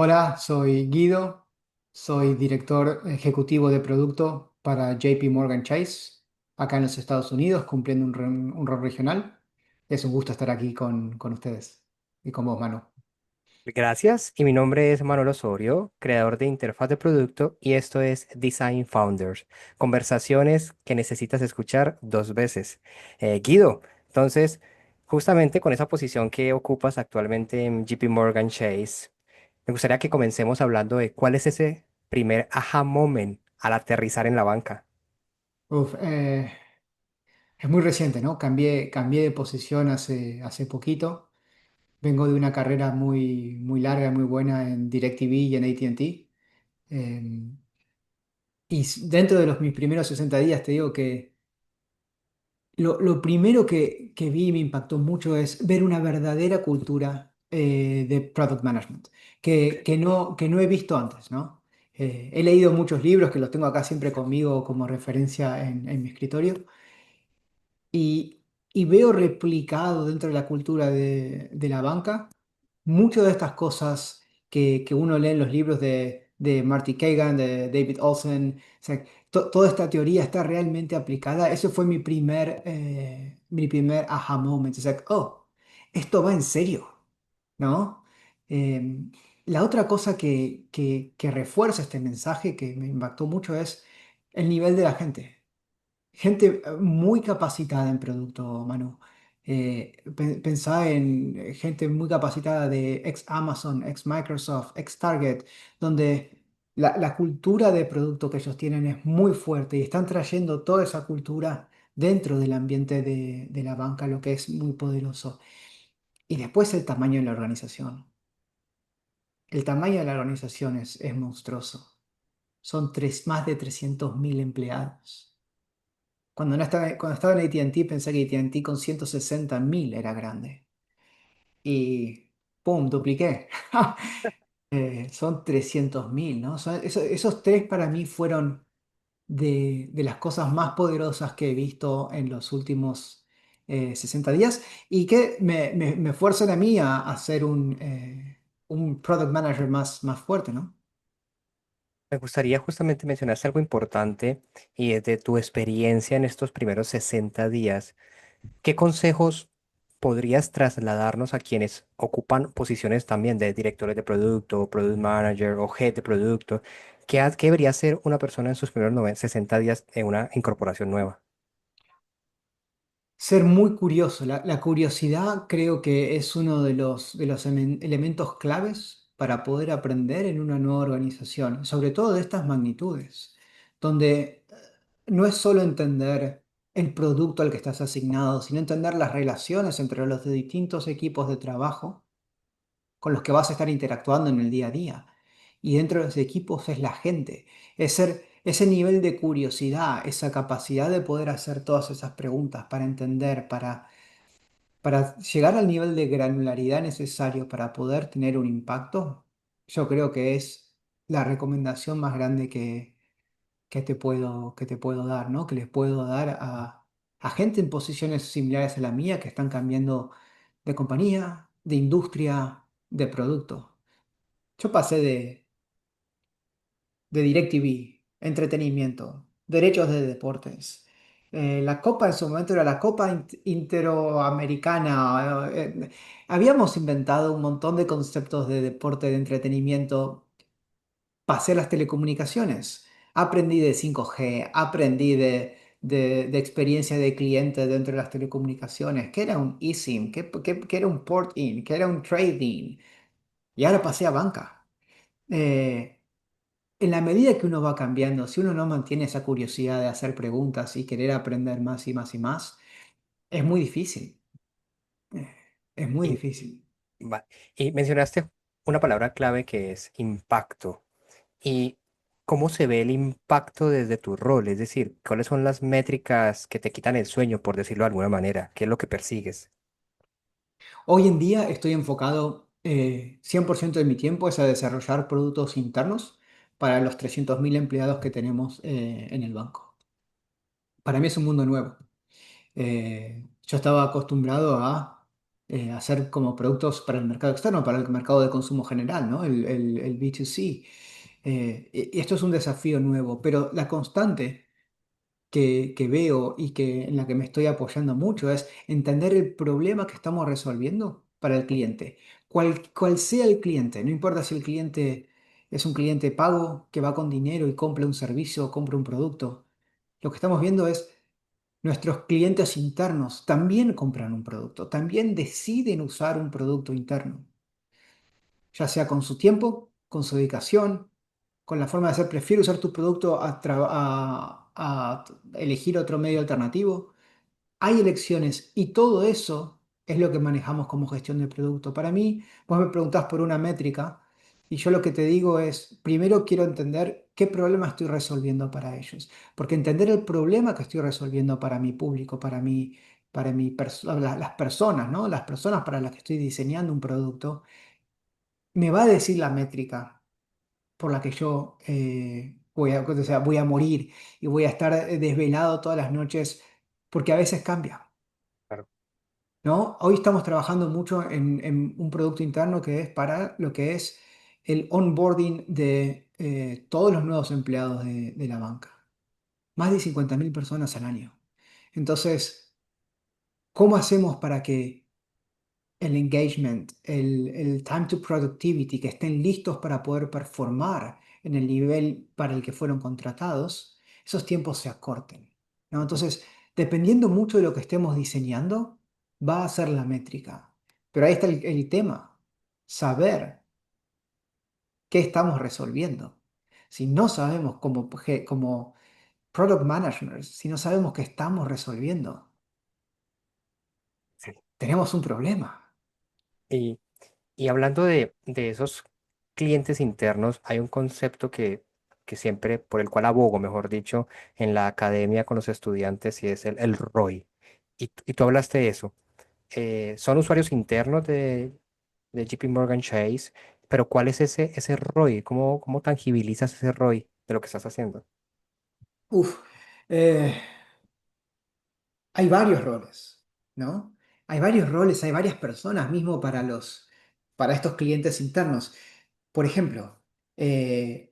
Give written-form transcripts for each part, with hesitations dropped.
Hola, soy Guido, soy director ejecutivo de producto para JP Morgan Chase, acá en los Estados Unidos, cumpliendo un rol regional. Es un gusto estar aquí con ustedes y con vos, Manu. Gracias, y mi nombre es Manuel Osorio, creador de interfaz de producto, y esto es Design Founders, conversaciones que necesitas escuchar dos veces. Guido, entonces, justamente con esa posición que ocupas actualmente en JP Morgan Chase, me gustaría que comencemos hablando de cuál es ese primer aha moment al aterrizar en la banca. Uf, es muy reciente, ¿no? Cambié de posición hace poquito. Vengo de una carrera muy larga, muy buena en DirecTV y en AT&T. Dentro de mis primeros 60 días te digo que lo primero que vi y me impactó mucho es ver una verdadera cultura de product management que no he visto antes, ¿no? He leído muchos libros que los tengo acá siempre conmigo como referencia en mi escritorio y, y veo replicado dentro de la cultura de la banca muchas de estas cosas que uno lee en los libros de Marty Kagan, de David Olsen. O sea, toda esta teoría está realmente aplicada. Ese fue mi primer aha moment. O sea, oh, esto va en serio, ¿no? Eh, la otra cosa que refuerza este mensaje que me impactó mucho es el nivel de la gente. Gente muy capacitada en producto, Manu. Pensá en gente muy capacitada de ex Amazon, ex Microsoft, ex Target, donde la cultura de producto que ellos tienen es muy fuerte y están trayendo toda esa cultura dentro del ambiente de la banca, lo que es muy poderoso. Y después el tamaño de la organización. El tamaño de la organización es monstruoso. Son más de 300.000 empleados. Cuando estaba en AT&T pensé que AT&T con 160.000 era grande. Y ¡pum! Dupliqué. Son 300.000, ¿no? Esos tres para mí fueron de las cosas más poderosas que he visto en los últimos 60 días y que me fuerzan a mí a ser un product manager más fuerte, ¿no? Me gustaría justamente mencionar algo importante y es de tu experiencia en estos primeros 60 días. ¿Qué consejos podrías trasladarnos a quienes ocupan posiciones también de directores de producto, product manager o head de producto? ¿Qué debería hacer una persona en sus primeros 60 días en una incorporación nueva? Ser muy curioso. La curiosidad creo que es uno de los elementos claves para poder aprender en una nueva organización, sobre todo de estas magnitudes, donde no es solo entender el producto al que estás asignado, sino entender las relaciones entre los de distintos equipos de trabajo con los que vas a estar interactuando en el día a día. Y dentro de los equipos es la gente, ese nivel de curiosidad, esa capacidad de poder hacer todas esas preguntas para entender, para llegar al nivel de granularidad necesario para poder tener un impacto, yo creo que es la recomendación más grande que te puedo dar, ¿no? Que les puedo dar a gente en posiciones similares a la mía que están cambiando de compañía, de industria, de producto. Yo pasé de DirecTV, entretenimiento, derechos de deportes. La Copa en su momento era la Copa Interoamericana. Habíamos inventado un montón de conceptos de deporte, de entretenimiento. Pasé a las telecomunicaciones. Aprendí de 5G, aprendí de experiencia de cliente dentro de las telecomunicaciones, que era un eSIM, que era un port-in, que era un trade-in. Y ahora pasé a banca. Eh, en la medida que uno va cambiando, si uno no mantiene esa curiosidad de hacer preguntas y querer aprender más y más y más, es muy difícil. Eh, Es muy Y, difícil. y mencionaste una palabra clave que es impacto. ¿Y cómo se ve el impacto desde tu rol? Es decir, ¿cuáles son las métricas que te quitan el sueño, por decirlo de alguna manera? ¿Qué es lo que persigues? Hoy en día estoy enfocado 100% de mi tiempo es a desarrollar productos internos para los 300.000 empleados que tenemos en el banco. Para mí es un mundo nuevo. Yo estaba acostumbrado a hacer como productos para el mercado externo, para el mercado de consumo general, ¿no? El B2C. Y esto es un desafío nuevo, pero la constante que veo y que en la que me estoy apoyando mucho es entender el problema que estamos resolviendo para el cliente. Cual sea el cliente, no importa si el cliente es un cliente pago que va con dinero y compra un servicio o compra un producto. Lo que estamos viendo es nuestros clientes internos también compran un producto, también deciden usar un producto interno, ya sea con su tiempo, con su dedicación, con la forma de hacer, prefiero usar tu producto a elegir otro medio alternativo. Hay elecciones y todo eso es lo que manejamos como gestión de producto. Para mí, vos me preguntás por una métrica y yo lo que te digo es, primero quiero entender qué problema estoy resolviendo para ellos, porque entender el problema que estoy resolviendo para mi público, las personas, ¿no? Las personas para las que estoy diseñando un producto, me va a decir la métrica por la que yo o sea, voy a morir y voy a estar desvelado todas las noches, porque a veces cambia. Claro. ¿No? Hoy estamos trabajando mucho en un producto interno que es para lo que es el onboarding de todos los nuevos empleados de la banca. Más de 50.000 personas al año. Entonces, ¿cómo hacemos para que el engagement, el time to productivity, que estén listos para poder performar en el nivel para el que fueron contratados, esos tiempos se acorten, ¿no? Entonces, dependiendo mucho de lo que estemos diseñando, va a ser la métrica. Pero ahí está el tema, saber qué estamos resolviendo. Si no sabemos como product managers, si no sabemos qué estamos resolviendo, Sí. tenemos un problema. Y, y hablando de esos clientes internos, hay un concepto que siempre, por el cual abogo, mejor dicho, en la academia con los estudiantes y es el ROI. Y tú hablaste de eso. Son usuarios internos de JP Morgan Chase, pero ¿cuál es ese ROI? ¿Cómo tangibilizas ese ROI de lo que estás haciendo? Uf. Hay varios roles, ¿no? Hay varios roles, hay varias personas mismo para estos clientes internos. Por ejemplo,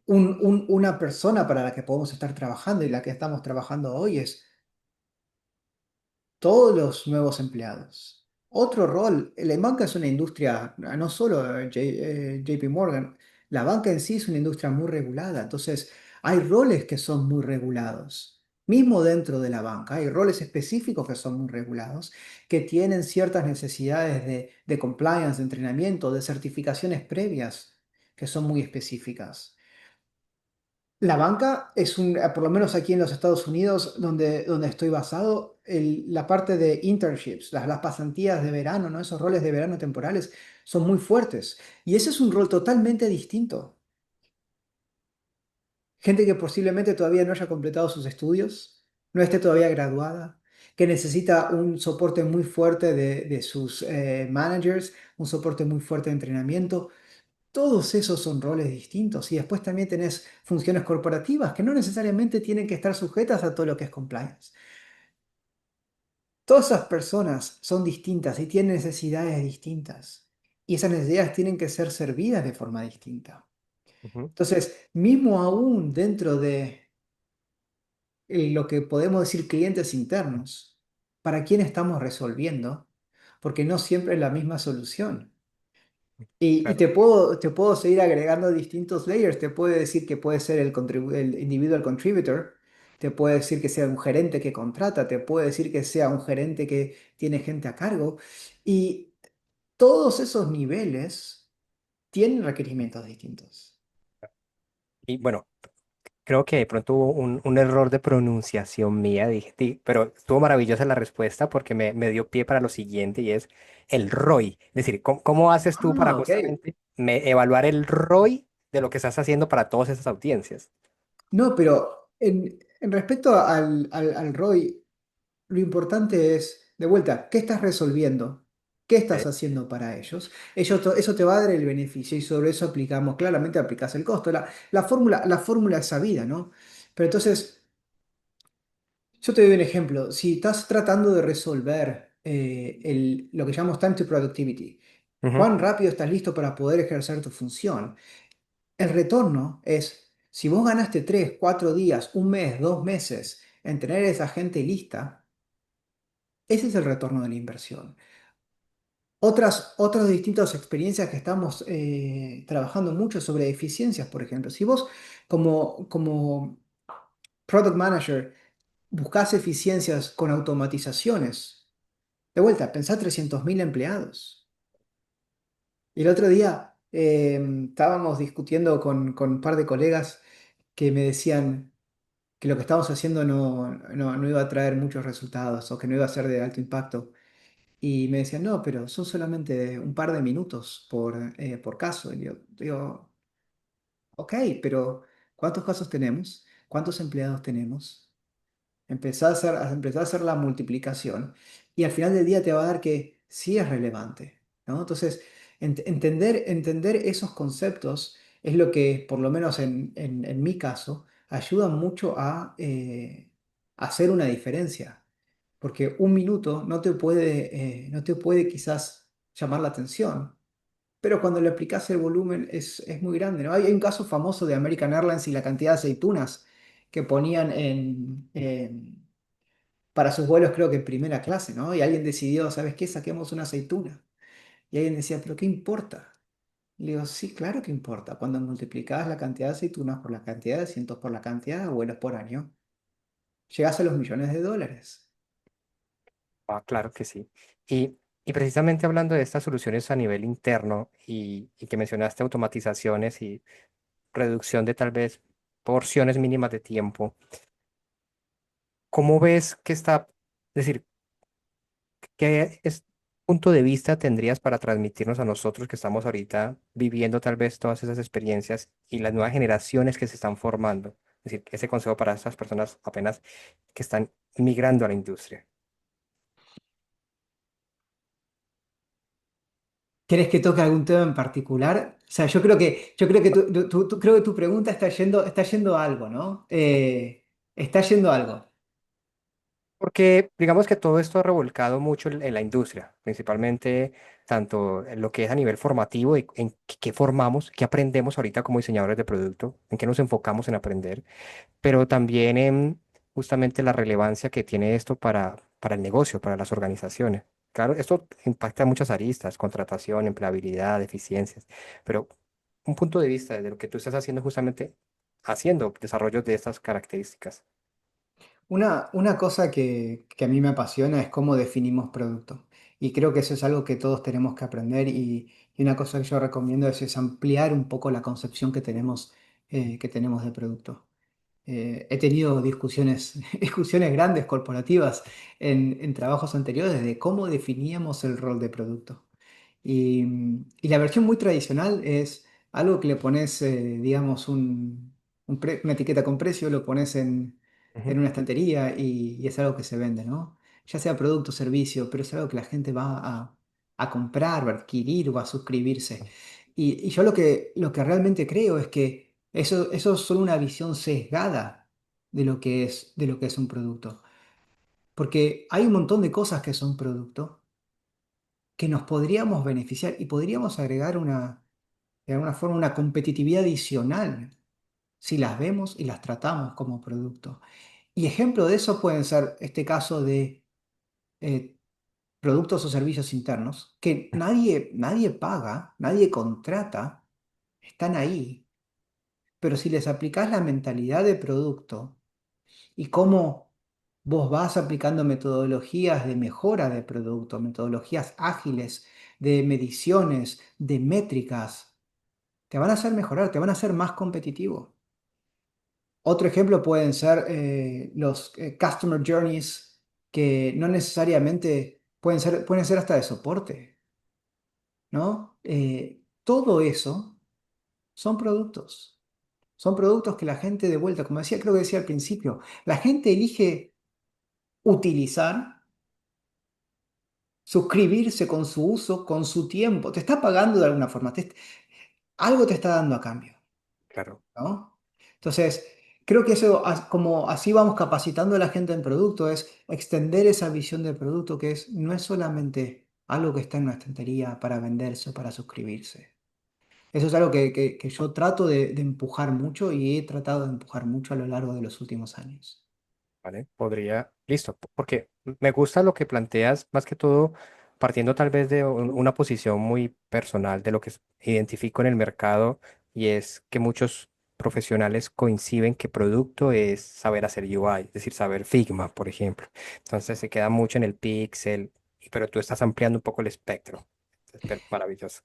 una persona para la que podemos estar trabajando y la que estamos trabajando hoy es todos los nuevos empleados. Otro rol, la banca es una industria, no solo JP Morgan, la banca en sí es una industria muy regulada, entonces hay roles que son muy regulados. Mismo dentro de la banca, hay roles específicos que son muy regulados, que tienen ciertas necesidades de compliance, de entrenamiento, de certificaciones previas, que son muy específicas. La banca es por lo menos aquí en los Estados Unidos, donde estoy basado, la parte de internships, las pasantías de verano, ¿no? Esos roles de verano temporales son muy fuertes. Y ese es un rol totalmente distinto. Gente que posiblemente todavía no haya completado sus estudios, no esté todavía graduada, que necesita un soporte muy fuerte de sus managers, un soporte muy fuerte de entrenamiento. Todos esos son roles distintos y después también tenés funciones corporativas que no necesariamente tienen que estar sujetas a todo lo que es compliance. Todas esas personas son distintas y tienen necesidades distintas y esas necesidades tienen que ser servidas de forma distinta. Ujú. Entonces, mismo aún dentro de lo que podemos decir clientes internos, ¿para quién estamos resolviendo? Porque no siempre es la misma solución. Y Claro. te puedo seguir agregando distintos layers. Te puede decir que puede ser el individual contributor, te puede decir que sea un gerente que contrata, te puede decir que sea un gerente que tiene gente a cargo. Y todos esos niveles tienen requerimientos distintos. Y bueno, creo que de pronto hubo un error de pronunciación mía, pero estuvo maravillosa la respuesta porque me dio pie para lo siguiente y es el ROI. Es decir, ¿cómo haces tú para Ah, ok. justamente evaluar el ROI de lo que estás haciendo para todas esas audiencias? No, pero en respecto al ROI, lo importante es, de vuelta, ¿qué estás resolviendo? ¿Qué estás Ok. haciendo para ellos? Eso te va a dar el beneficio y sobre eso aplicamos, claramente aplicas el costo. La fórmula es sabida, ¿no? Pero entonces, yo te doy un ejemplo. Si estás tratando de resolver lo que llamamos time to productivity. Ujú. ¿Cuán rápido estás listo para poder ejercer tu función? El retorno es, si vos ganaste 3, 4 días, un mes, 2 meses en tener esa gente lista, ese es el retorno de la inversión. Otras distintas experiencias que estamos trabajando mucho sobre eficiencias, por ejemplo. Si vos como product manager buscás eficiencias con automatizaciones, de vuelta, pensá 300.000 empleados. Y el otro día estábamos discutiendo con un par de colegas que me decían que lo que estábamos haciendo no iba a traer muchos resultados o que no iba a ser de alto impacto. Y me decían, no, pero son solamente un par de minutos por caso. Y yo digo, ok, pero ¿cuántos casos tenemos? ¿Cuántos empleados tenemos? Empezar a hacer la multiplicación y al final del día te va a dar que sí es relevante, ¿no? Entonces, entender esos conceptos es lo que, por lo menos en mi caso, ayuda mucho a hacer una diferencia. Porque un minuto no te puede quizás llamar la atención, pero cuando le aplicas el volumen es muy grande, ¿no? Hay un caso famoso de American Airlines y la cantidad de aceitunas que ponían para sus vuelos, creo que en primera clase, ¿no? Y alguien decidió, ¿sabes qué? Saquemos una aceituna. Y alguien decía, ¿pero qué importa? Y le digo, sí, claro que importa. Cuando multiplicas la cantidad de aceitunas por la cantidad de asientos por la cantidad de vuelos por año, llegas a los millones de dólares. Ah, claro que sí. Y precisamente hablando de estas soluciones a nivel interno y que mencionaste automatizaciones y reducción de tal vez porciones mínimas de tiempo, ¿cómo ves que está, es decir, punto de vista tendrías para transmitirnos a nosotros que estamos ahorita viviendo tal vez todas esas experiencias y las nuevas generaciones que se están formando? Es decir, ese consejo para esas personas apenas que están migrando a la industria. ¿Quieres que toque algún tema en particular? O sea, yo creo que creo que tu pregunta está yendo a algo, ¿no? Está yendo a algo. Porque digamos que todo esto ha revolcado mucho en la industria, principalmente tanto en lo que es a nivel formativo, en qué formamos, qué aprendemos ahorita como diseñadores de producto, en qué nos enfocamos en aprender, pero también en justamente la relevancia que tiene esto para el negocio, para las organizaciones. Claro, esto impacta muchas aristas, contratación, empleabilidad, eficiencias, pero un punto de vista de lo que tú estás haciendo justamente haciendo desarrollos de estas características. Una cosa que a mí me apasiona es cómo definimos producto. Y creo que eso es algo que todos tenemos que aprender y una cosa que yo recomiendo es ampliar un poco la concepción que tenemos de producto. He tenido discusiones grandes corporativas en trabajos anteriores de cómo definíamos el rol de producto. Y la versión muy tradicional es algo que le pones, digamos, una etiqueta con precio, lo pones en Ujú. una estantería y es algo que se vende, ¿no? Ya sea producto o servicio, pero es algo que la gente va a comprar, va a adquirir o va a suscribirse. Y yo lo que realmente creo es que eso es solo una visión sesgada de lo que es un producto. Porque hay un montón de cosas que son producto que nos podríamos beneficiar y podríamos agregar de alguna forma una competitividad adicional si las vemos y las tratamos como producto. Y ejemplo de eso pueden ser este caso de eh, productos o servicios internos que nadie paga, nadie contrata, están ahí, pero si les aplicás la mentalidad de producto y cómo vos vas aplicando metodologías de mejora de producto, metodologías ágiles, de mediciones, de métricas, te van a hacer mejorar, te van a hacer más competitivo. Otro ejemplo pueden ser los Customer Journeys, que no necesariamente pueden ser hasta de soporte, ¿no? Todo eso son productos. Son productos que la gente de vuelta, como decía, creo que decía al principio, la gente elige utilizar, suscribirse con su uso, con su tiempo. Te está pagando de alguna forma, algo te está dando a cambio, Claro. ¿no? Entonces, creo que eso, como así vamos capacitando a la gente en producto, es extender esa visión del producto que es, no es solamente algo que está en una estantería para venderse o para suscribirse. Eso es algo que yo trato de empujar mucho y he tratado de empujar mucho a lo largo de los últimos años. ¿Vale? Podría, listo, porque me gusta lo que planteas, más que todo partiendo tal vez de una posición muy personal de lo que identifico en el mercado y es que muchos profesionales coinciden que producto es saber hacer UI, es decir, saber Figma, por ejemplo. Entonces se queda mucho en el pixel, pero tú estás ampliando un poco el espectro. Maravilloso.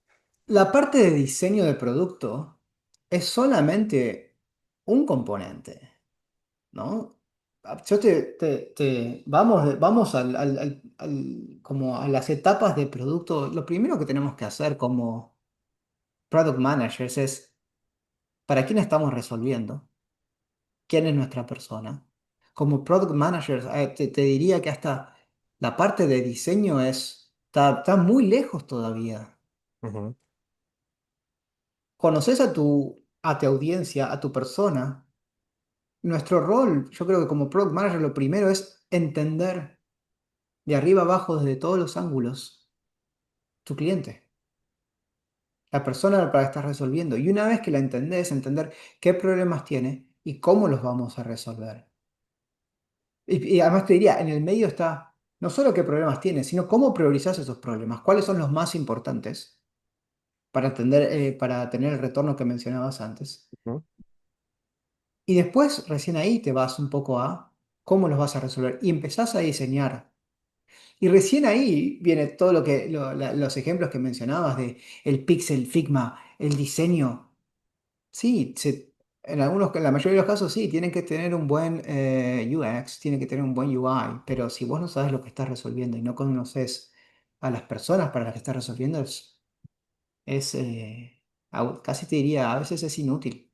La parte de diseño de producto es solamente un componente, ¿no? Vamos como a las etapas de producto. Lo primero que tenemos que hacer como product managers es para quién estamos resolviendo, quién es nuestra persona. Como product managers, te diría que hasta la parte de diseño está muy lejos todavía. Ujú. Conoces a tu audiencia, a tu persona. Nuestro rol, yo creo que como product manager, lo primero es entender de arriba abajo, desde todos los ángulos, tu cliente, la persona para la que estás resolviendo. Y una vez que la entendés, entender qué problemas tiene y cómo los vamos a resolver. Y además te diría, en el medio está no solo qué problemas tiene, sino cómo priorizás esos problemas, cuáles son los más importantes para tener el retorno que mencionabas antes. Ujú. Y después, recién ahí te vas un poco a cómo los vas a resolver y empezás a diseñar. Y recién ahí viene todo los ejemplos que mencionabas de el pixel, Figma, el diseño. Sí, en la mayoría de los casos sí, tienen que tener un buen UX, tienen que tener un buen UI, pero si vos no sabes lo que estás resolviendo y no conoces a las personas para las que estás resolviendo, casi te diría, a veces es inútil.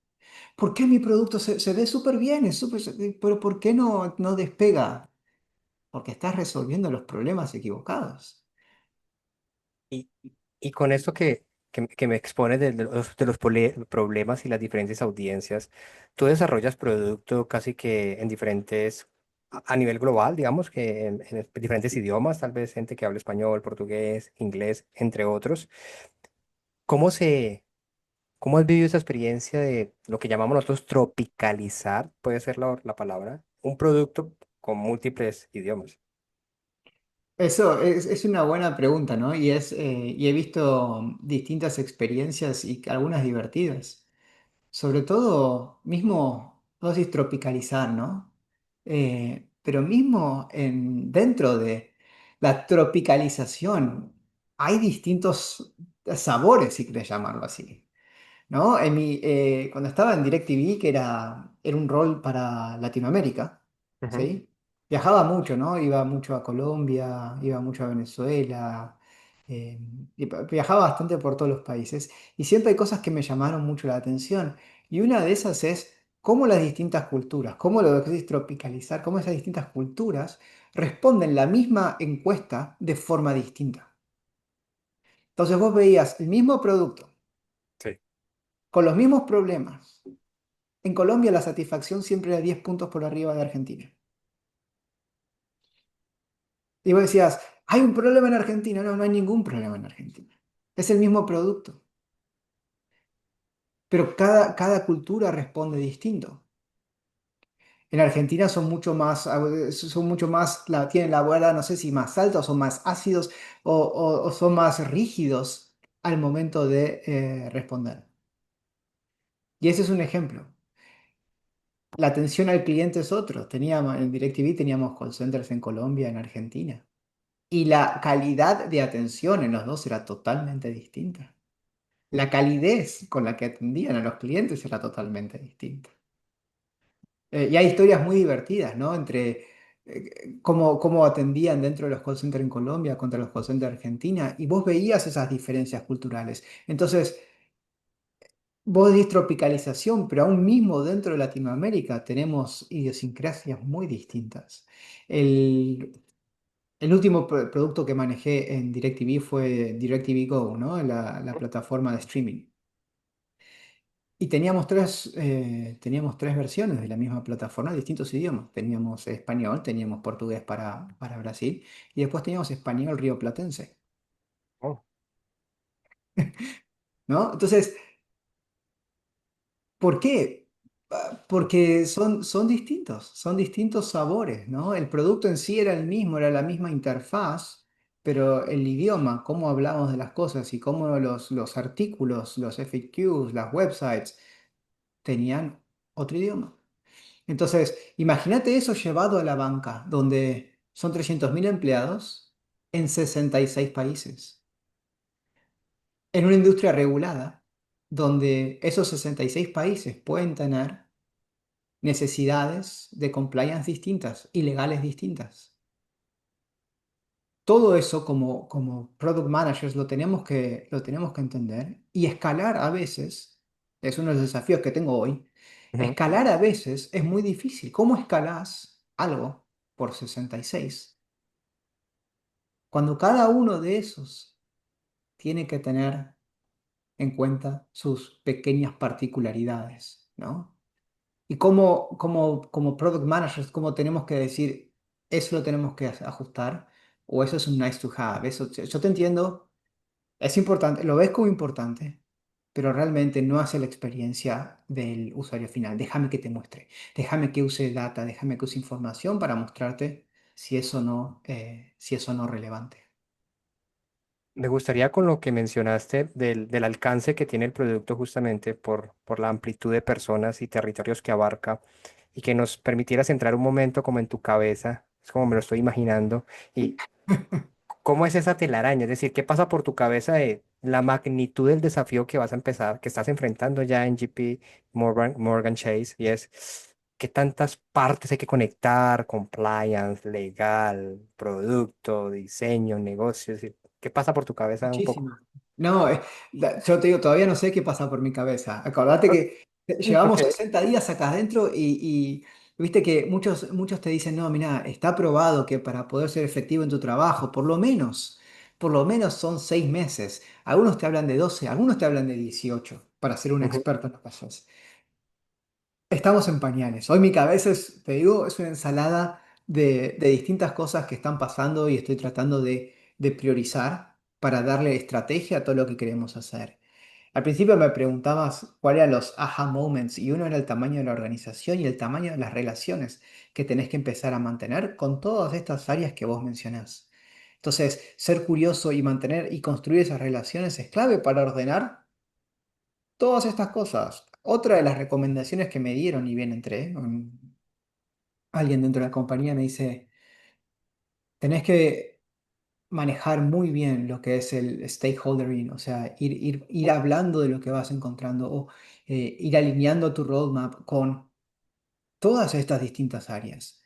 ¿Por qué mi producto se ve súper bien? Pero ¿por qué no despega? Porque estás resolviendo los problemas equivocados. Y, y con esto que me expones de los problemas y las diferentes audiencias, tú desarrollas producto casi que en diferentes, a nivel global, digamos, que en diferentes idiomas, tal vez gente que habla español, portugués, inglés, entre otros. ¿Cómo se, cómo has vivido esa experiencia de lo que llamamos nosotros tropicalizar, puede ser la palabra, un producto con múltiples idiomas? Eso es una buena pregunta, ¿no? Y he visto distintas experiencias y algunas divertidas. Sobre todo, mismo, vos decís tropicalizar, ¿no? Pero mismo dentro de la tropicalización hay distintos sabores, si querés llamarlo así. ¿No? Cuando estaba en DirecTV, que era un rol para Latinoamérica, Ujú. ¿sí? Viajaba mucho, ¿no? Iba mucho a Colombia, iba mucho a Venezuela, eh, viajaba bastante por todos los países y siempre hay cosas que me llamaron mucho la atención. Y una de esas es cómo las distintas culturas, cómo lo que es tropicalizar, cómo esas distintas culturas responden la misma encuesta de forma distinta. Entonces vos veías el mismo producto, Sí. con los mismos problemas. En Colombia la satisfacción siempre era 10 puntos por arriba de Argentina. Y vos decías, hay un problema en Argentina. No, no hay ningún problema en Argentina. Es el mismo producto. Pero cada cultura responde distinto. En Argentina tienen la vara, no sé si más alta o son más ácidos o son más rígidos al momento de responder. Y ese es un ejemplo. La atención al cliente es otro. En DirecTV teníamos call centers en Colombia, en Argentina. Y la calidad de atención en los dos era totalmente distinta. La calidez con la que atendían a los clientes era totalmente distinta. Y hay historias muy divertidas, ¿no? Entre cómo atendían dentro de los call centers en Colombia contra los call centers de Argentina, y vos veías esas diferencias culturales. Entonces, vos decís tropicalización, pero aún mismo dentro de Latinoamérica tenemos idiosincrasias muy distintas. El, El último producto que manejé en DirecTV fue DirecTV Go, ¿no? La plataforma de streaming. Y teníamos tres versiones de la misma plataforma, distintos idiomas. Teníamos español, teníamos portugués para Brasil y después teníamos español rioplatense, Oh, ¿no? Entonces, ¿por qué? Porque son distintos sabores, ¿no? El producto en sí era el mismo, era la misma interfaz, pero el idioma, cómo hablamos de las cosas y cómo los artículos, los FAQs, las websites, tenían otro idioma. Entonces, imagínate eso llevado a la banca, donde son 300.000 empleados en 66 países, en una industria regulada, donde esos 66 países pueden tener necesidades de compliance distintas y legales distintas. Todo eso como product managers lo tenemos que entender y escalar a veces, es uno de los desafíos que tengo hoy, ujú. escalar a veces es muy difícil. ¿Cómo escalas algo por 66 cuando cada uno de esos tiene que tener en cuenta sus pequeñas particularidades, ¿no? Y como product managers, cómo tenemos que decir, eso lo tenemos que ajustar, o eso es un nice to have. Eso, yo te entiendo, es importante, lo ves como importante, pero realmente no hace la experiencia del usuario final. Déjame que te muestre, déjame que use data, déjame que use información para mostrarte si eso no es relevante. Me gustaría con lo que mencionaste del alcance que tiene el producto justamente por la amplitud de personas y territorios que abarca y que nos permitiera centrar un momento como en tu cabeza, es como me lo estoy imaginando, y cómo es esa telaraña, es decir, qué pasa por tu cabeza de la magnitud del desafío que vas a empezar, que estás enfrentando ya en GP Morgan Chase, y es qué tantas partes hay que conectar, compliance, legal, producto, diseño, negocios, qué pasa por tu cabeza un poco. Muchísimo. No, yo te digo, todavía no sé qué pasa por mi cabeza. Acordate que llevamos Ok. 60 días acá adentro y viste que muchos te dicen, no, mira, está probado que para poder ser efectivo en tu trabajo, por lo menos son 6 meses. Algunos te hablan de 12, algunos te hablan de 18 para ser un Ujú. experto en las cosas. Estamos en pañales. Hoy mi cabeza es, te digo, es una ensalada de distintas cosas que están pasando y estoy tratando de priorizar para darle estrategia a todo lo que queremos hacer. Al principio me preguntabas cuáles eran los aha moments y uno era el tamaño de la organización y el tamaño de las relaciones que tenés que empezar a mantener con todas estas áreas que vos mencionás. Entonces, ser curioso y mantener y construir esas relaciones es clave para ordenar todas estas cosas. Otra de las recomendaciones que me dieron, y bien entré, alguien dentro de la compañía me dice, tenés que manejar muy bien lo que es el stakeholdering, o sea, ir hablando de lo que vas encontrando o ir alineando tu roadmap con todas estas distintas áreas.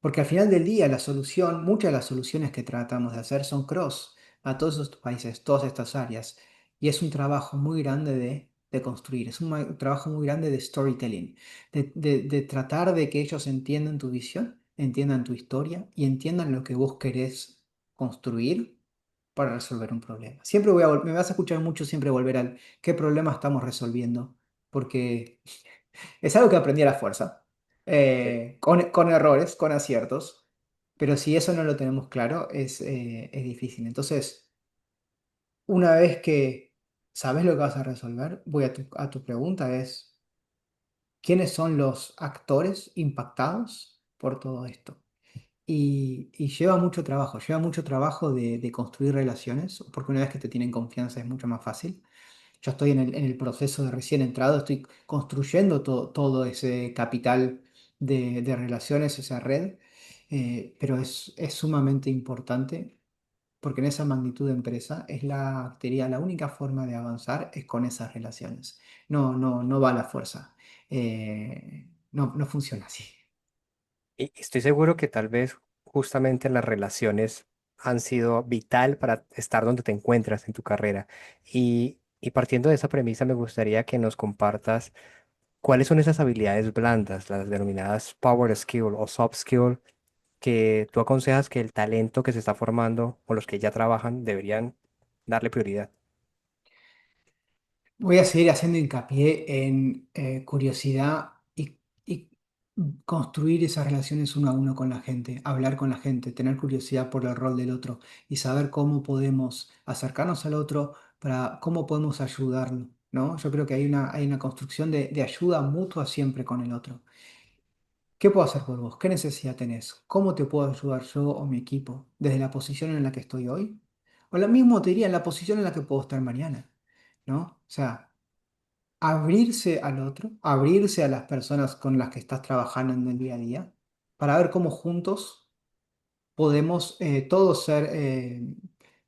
Porque al final del día la solución, muchas de las soluciones que tratamos de hacer son cross a todos estos países, todas estas áreas. Y es un trabajo muy grande de construir, es un trabajo muy grande de storytelling, de tratar de que ellos entiendan tu visión, entiendan tu historia y entiendan lo que vos querés construir para resolver un problema. Siempre me vas a escuchar mucho siempre volver al qué problema estamos resolviendo, porque es algo que aprendí a la fuerza, con errores, con aciertos, pero si eso no lo tenemos claro, es difícil. Entonces, una vez que sabes lo que vas a resolver, voy a tu pregunta, es, ¿quiénes son los actores impactados por todo esto? Y lleva mucho trabajo de construir relaciones, porque una vez que te tienen confianza es mucho más fácil. Yo estoy en el proceso de recién entrado, estoy construyendo todo ese capital de relaciones, esa red, pero es sumamente importante porque en esa magnitud de empresa te diría, la única forma de avanzar es con esas relaciones. No va a la fuerza. No funciona así. Y estoy seguro que tal vez justamente las relaciones han sido vital para estar donde te encuentras en tu carrera. Y partiendo de esa premisa, me gustaría que nos compartas cuáles son esas habilidades blandas, las denominadas power skill o soft skill, que tú aconsejas que el talento que se está formando o los que ya trabajan deberían darle prioridad. Voy a seguir haciendo hincapié en curiosidad y construir esas relaciones uno a uno con la gente, hablar con la gente, tener curiosidad por el rol del otro y saber cómo podemos acercarnos al otro para cómo podemos ayudarlo, ¿no? Yo creo que hay una construcción de ayuda mutua siempre con el otro. ¿Qué puedo hacer por vos? ¿Qué necesidad tenés? ¿Cómo te puedo ayudar yo o mi equipo desde la posición en la que estoy hoy? O lo mismo te diría en la posición en la que puedo estar mañana, ¿no? O sea, abrirse al otro, abrirse a las personas con las que estás trabajando en el día a día, para ver cómo juntos podemos todos ser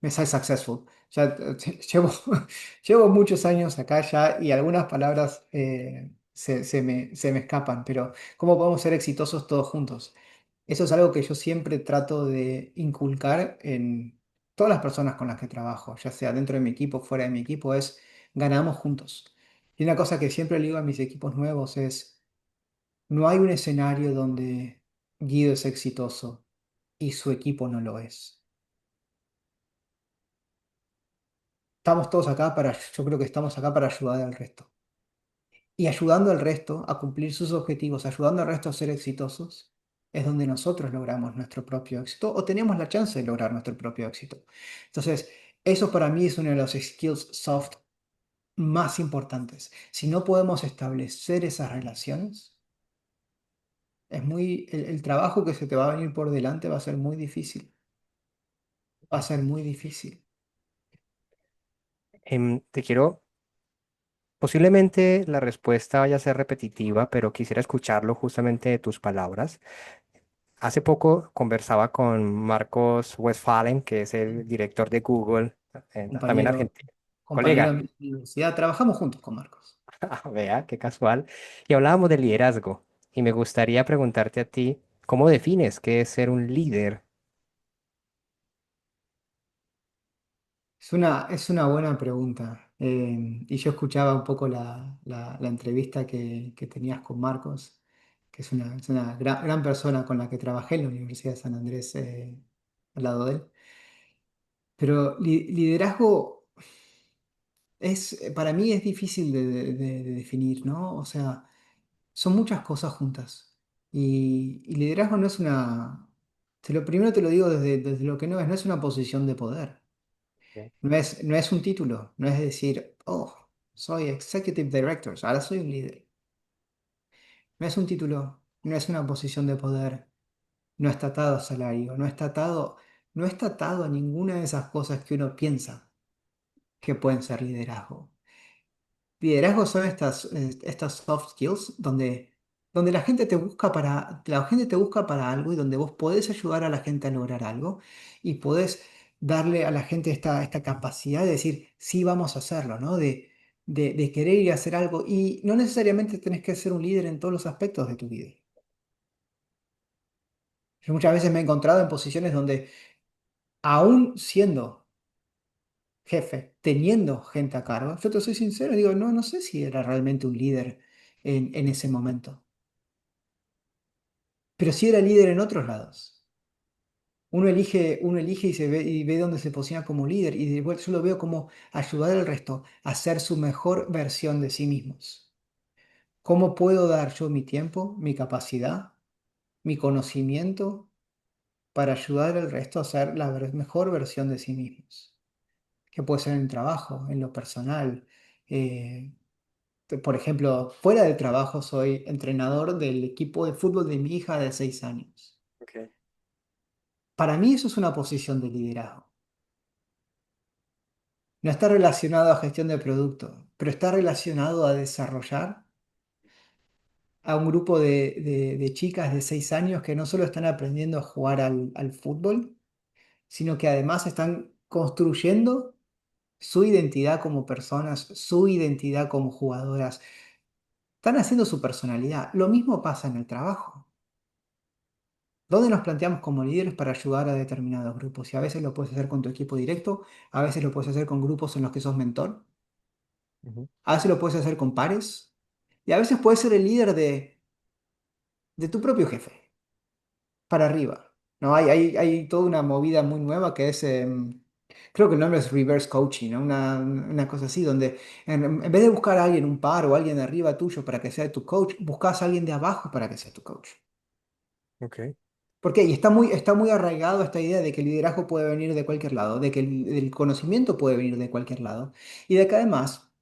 mensai successful. Ya llevo, llevo muchos años acá ya y algunas palabras se me escapan, pero ¿cómo podemos ser exitosos todos juntos? Eso es algo que yo siempre trato de inculcar en todas las personas con las que trabajo, ya sea dentro de mi equipo, fuera de mi equipo, es ganamos juntos. Y una cosa que siempre le digo a mis equipos nuevos es, no hay un escenario donde Guido es exitoso y su equipo no lo es. Estamos todos acá para, yo creo que estamos acá para ayudar al resto. Y ayudando al resto a cumplir sus objetivos, ayudando al resto a ser exitosos, es donde nosotros logramos nuestro propio éxito o tenemos la chance de lograr nuestro propio éxito. Entonces, eso para mí es uno de los skills soft más importantes. Si no podemos establecer esas relaciones, el trabajo que se te va a venir por delante va a ser muy difícil. Va a ser muy difícil. Te quiero, posiblemente la respuesta vaya a ser repetitiva, pero quisiera escucharlo justamente de tus palabras. Hace poco conversaba con Marcos Westphalen, que es el director de Google, también Compañero, argentino. compañero de Colega, mi universidad, trabajamos juntos con Marcos. vea, qué casual. Y hablábamos de liderazgo. Y me gustaría preguntarte a ti, ¿cómo defines qué es ser un líder? Es una buena pregunta. Y yo escuchaba un poco la entrevista que tenías con Marcos, que es una gran persona con la que trabajé en la Universidad de San Andrés al lado de él. Pero liderazgo para mí es difícil de definir, ¿no? O sea, son muchas cosas juntas. Y liderazgo no es primero te lo digo desde lo que no es una posición de poder. Ok. No es un título, no es decir, oh, soy Executive Director, ahora soy un líder. No es un título, no es una posición de poder, no está atado a salario, no está atado a ninguna de esas cosas que uno piensa que pueden ser liderazgo. Liderazgo son estas soft skills donde la gente te busca para algo y donde vos podés ayudar a la gente a lograr algo y podés darle a la gente esta capacidad de decir, sí, vamos a hacerlo, ¿no? De querer ir a hacer algo y no necesariamente tenés que ser un líder en todos los aspectos de tu vida. Yo muchas veces me he encontrado en posiciones donde, aún siendo jefe, teniendo gente a cargo, yo te soy sincero, digo, no sé si era realmente un líder en ese momento, pero sí era líder en otros lados. Uno elige y ve dónde se posiciona como líder y de vuelta yo lo veo como ayudar al resto a ser su mejor versión de sí mismos. ¿Cómo puedo dar yo mi tiempo, mi capacidad, mi conocimiento para ayudar al resto a ser la mejor versión de sí mismos? Que puede ser en el trabajo, en lo personal. eh, Por ejemplo, fuera del trabajo soy entrenador del equipo de fútbol de mi hija de 6 años. Ok. Para mí eso es una posición de liderazgo. No está relacionado a gestión de producto, pero está relacionado a desarrollar a un grupo de chicas de 6 años que no solo están aprendiendo a jugar al fútbol, sino que además están construyendo su identidad como personas, su identidad como jugadoras. Están haciendo su personalidad. Lo mismo pasa en el trabajo. ¿Dónde nos planteamos como líderes para ayudar a determinados grupos? Y a veces lo puedes hacer con tu equipo directo, a veces lo puedes hacer con grupos en los que sos mentor, Ujú. a veces lo puedes hacer con pares, y a veces puedes ser el líder de tu propio jefe, para arriba. ¿No? Hay toda una movida muy nueva que es Creo que el nombre es reverse coaching, ¿no? Una cosa así, donde en vez de buscar a alguien, un par o alguien de arriba tuyo para que sea tu coach, buscas a alguien de abajo para que sea tu coach. Ok, ¿Por qué? Y está muy arraigado esta idea de que el liderazgo puede venir de cualquier lado, de que el conocimiento puede venir de cualquier lado, y de que además,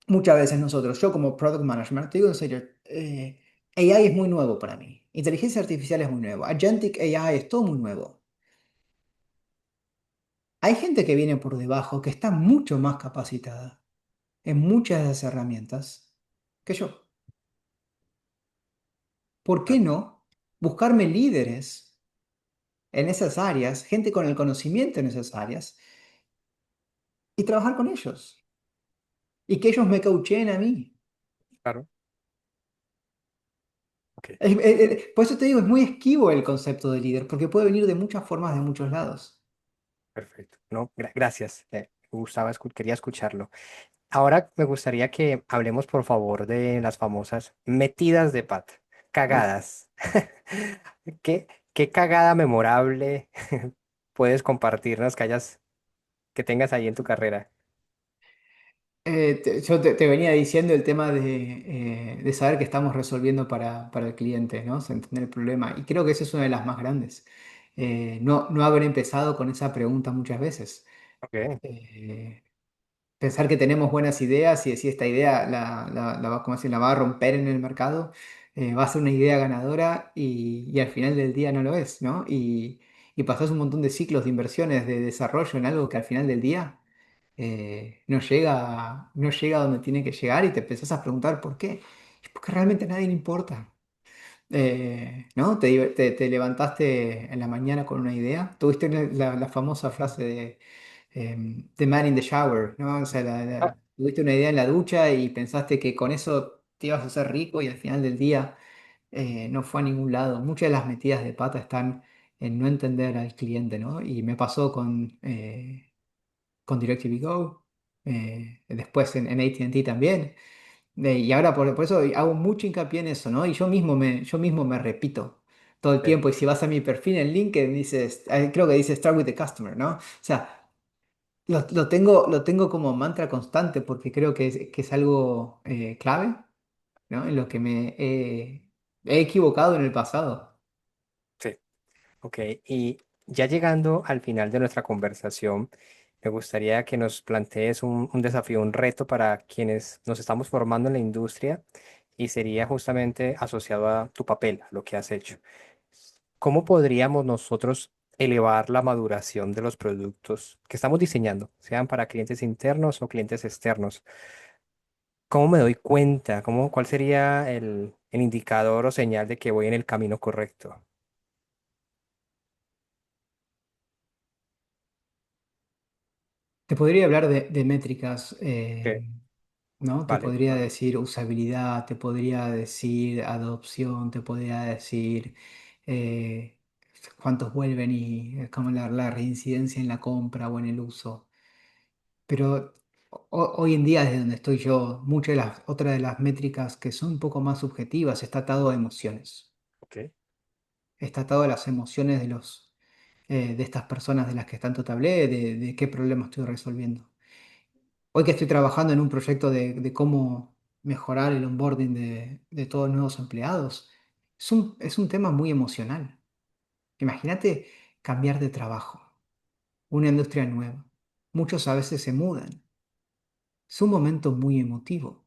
muchas veces nosotros, yo como product manager, te digo en serio, AI es muy nuevo para mí. Inteligencia artificial es muy nuevo. Agentic AI es todo muy nuevo. Hay gente que viene por debajo que está mucho más capacitada en muchas de las herramientas que yo. ¿Por qué claro, no buscarme líderes en esas áreas, gente con el conocimiento en esas áreas, y trabajar con ellos? Y que ellos me coacheen a mí. claro. Ok, Por eso te digo, es muy esquivo el concepto de líder, porque puede venir de muchas formas, de muchos lados. perfecto. No, gracias. Quería escucharlo. Ahora me gustaría que hablemos, por favor, de las famosas metidas de pata, Uf. cagadas. ¿Qué cagada memorable puedes compartirnos que tengas ahí en tu carrera? Yo te venía diciendo el tema de saber que estamos resolviendo para el cliente, ¿no? O sea, entender el problema. Y creo que esa es una de las más grandes. No haber empezado con esa pregunta muchas veces. Ok, Eh, Pensar que tenemos buenas ideas y decir esta idea ¿cómo decir? La va a romper en el mercado, va a ser una idea ganadora y al final del día no lo es, ¿no? Y pasás un montón de ciclos de inversiones, de desarrollo en algo que al final del día no llega a donde tiene que llegar y te empezás a preguntar por qué. Es porque realmente a nadie le importa. ¿No? Te levantaste en la mañana con una idea. Tuviste la famosa frase de The man in the shower, ¿no? O sea, ah, tuviste una idea en la ducha y pensaste que con eso te ibas a hacer rico y al final del día no fue a ningún lado. Muchas de las metidas de pata están en no entender al cliente, ¿no? Y me pasó con DirecTV Go, después en AT&T también. Y ahora por eso hago mucho hincapié en eso, ¿no? Y yo mismo me repito todo el ok, tiempo. Y si vas a mi perfil en LinkedIn, dices, creo que dice Start with the Customer, ¿no? O sea, lo tengo como mantra constante porque creo que es algo clave, ¿no? En lo que he equivocado en el pasado. sí, ok. Y ya llegando al final de nuestra conversación, me gustaría que nos plantees un desafío, un reto para quienes nos estamos formando en la industria y sería justamente asociado a tu papel, a lo que has hecho. ¿Cómo podríamos nosotros elevar la maduración de los productos que estamos diseñando, sean para clientes internos o clientes externos? ¿Cómo me doy cuenta? ¿Cuál sería el indicador o señal de que voy en el camino correcto? Te podría hablar de métricas, Ok, ¿no? Te vale, podría decir usabilidad, te podría decir adopción, te podría decir eh, cuántos vuelven y como la reincidencia en la compra o en el uso. Pero hoy en día, desde donde estoy yo, otra de las métricas que son un poco más subjetivas está atado a emociones. ok, Está atado a las emociones de estas personas de las que tanto te hablé, de qué problema estoy resolviendo. Hoy que estoy trabajando en un proyecto de cómo mejorar el onboarding de todos los nuevos empleados, es un tema muy emocional. Imagínate cambiar de trabajo, una industria nueva. Muchos a veces se mudan. Es un momento muy emotivo.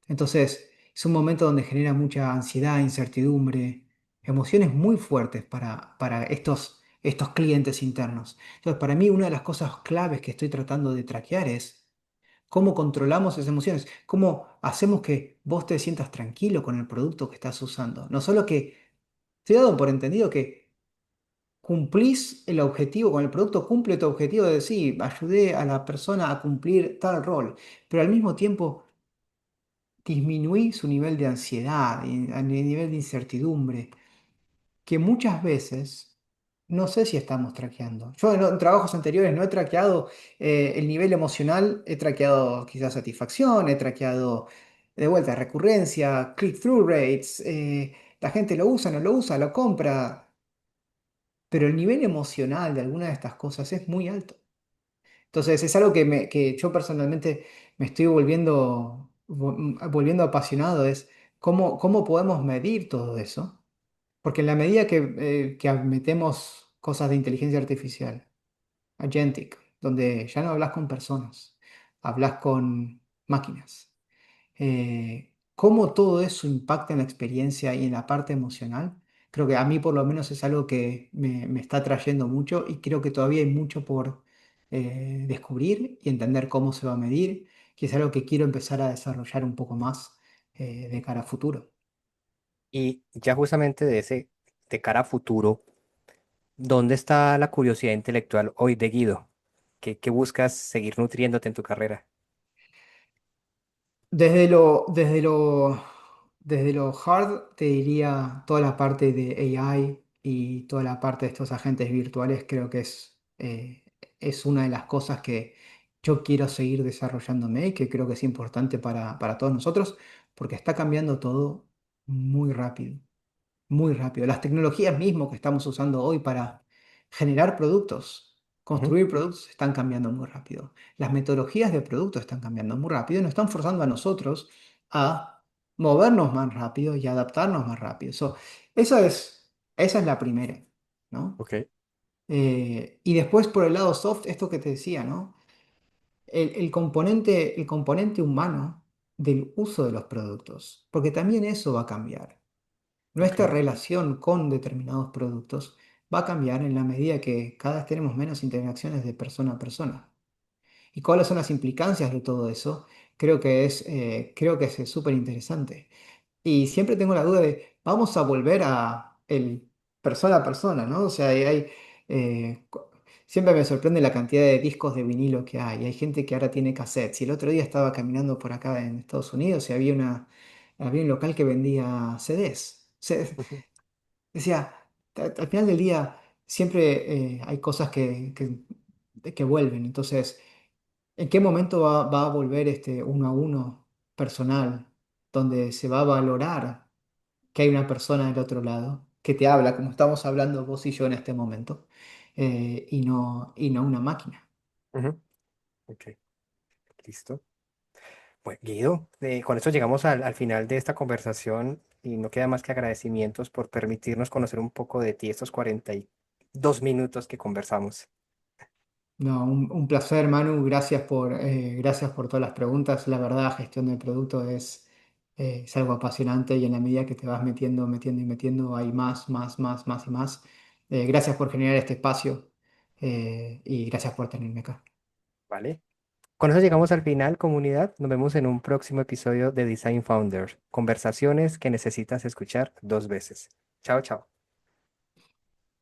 Entonces, es un momento donde genera mucha ansiedad, incertidumbre, emociones muy fuertes para estos clientes internos. Entonces, para mí, una de las cosas claves que estoy tratando de traquear es cómo controlamos esas emociones, cómo hacemos que vos te sientas tranquilo con el producto que estás usando. No solo que te he dado por entendido que cumplís el objetivo con el producto, cumple tu objetivo de decir, ayudé a la persona a cumplir tal rol, pero al mismo tiempo disminuí su nivel de ansiedad, y a nivel de incertidumbre, que muchas veces no sé si estamos traqueando. Yo en trabajos anteriores no he traqueado el nivel emocional, he traqueado quizás satisfacción, he traqueado de vuelta recurrencia, click-through rates, la gente lo usa, no lo usa, lo compra, pero el nivel emocional de alguna de estas cosas es muy alto. Entonces es algo que yo personalmente me estoy volviendo apasionado, es cómo podemos medir todo eso. Porque en la medida que metemos cosas de inteligencia artificial, agentic, donde ya no hablas con personas, hablas con máquinas, cómo todo eso impacta en la experiencia y en la parte emocional, creo que a mí por lo menos es algo que me está trayendo mucho y creo que todavía hay mucho por descubrir y entender cómo se va a medir, que es algo que quiero empezar a desarrollar un poco más de cara a futuro. Y ya justamente de ese, de cara a futuro, ¿dónde está la curiosidad intelectual hoy de Guido? ¿Qué buscas seguir nutriéndote en tu carrera? Desde lo, desde lo, desde lo hard, te diría toda la parte de AI y toda la parte de estos agentes virtuales, creo que es una de las cosas que yo quiero seguir desarrollándome y que creo que es importante para todos nosotros, porque está cambiando todo muy rápido, muy rápido. Las tecnologías mismas que estamos usando hoy para generar productos, Ujú. construir productos, están cambiando muy rápido. Las metodologías de productos están cambiando muy rápido y nos están forzando a nosotros a movernos más rápido y adaptarnos más rápido. Esa es la primera, ¿no? Ok, Y después por el lado soft, esto que te decía, ¿no? El componente humano del uso de los productos, porque también eso va a cambiar. Nuestra ok. relación con determinados productos va a cambiar en la medida que cada vez tenemos menos interacciones de persona a persona. ¿Y cuáles son las implicancias de todo eso? Creo que es súper interesante. Y siempre tengo la duda de, vamos a volver a el persona a persona, ¿no? O sea, eh, cu- siempre me sorprende la cantidad de discos de vinilo que hay. Hay gente que ahora tiene cassettes. Y el otro día estaba caminando por acá en Estados Unidos y había un local que vendía CDs. Ujú. Decía, al final del día siempre hay cosas que vuelven. Entonces, ¿en qué momento va a volver este uno a uno personal, donde se va a valorar que hay una persona del otro lado que te habla, como estamos hablando vos y yo en este momento, y no una máquina? Ujú. Ok, listo. Bueno, Guido, con esto llegamos al final de esta conversación y no queda más que agradecimientos por permitirnos conocer un poco de ti estos 42 minutos que conversamos. No, un placer, Manu. Gracias por todas las preguntas. La verdad, gestión del producto es algo apasionante y en la medida que te vas metiendo y metiendo, hay más y más. Gracias por generar este espacio y gracias por tenerme acá. ¿Vale? Con eso llegamos al final, comunidad. Nos vemos en un próximo episodio de Design Founders. Conversaciones que necesitas escuchar dos veces. Chao, chao.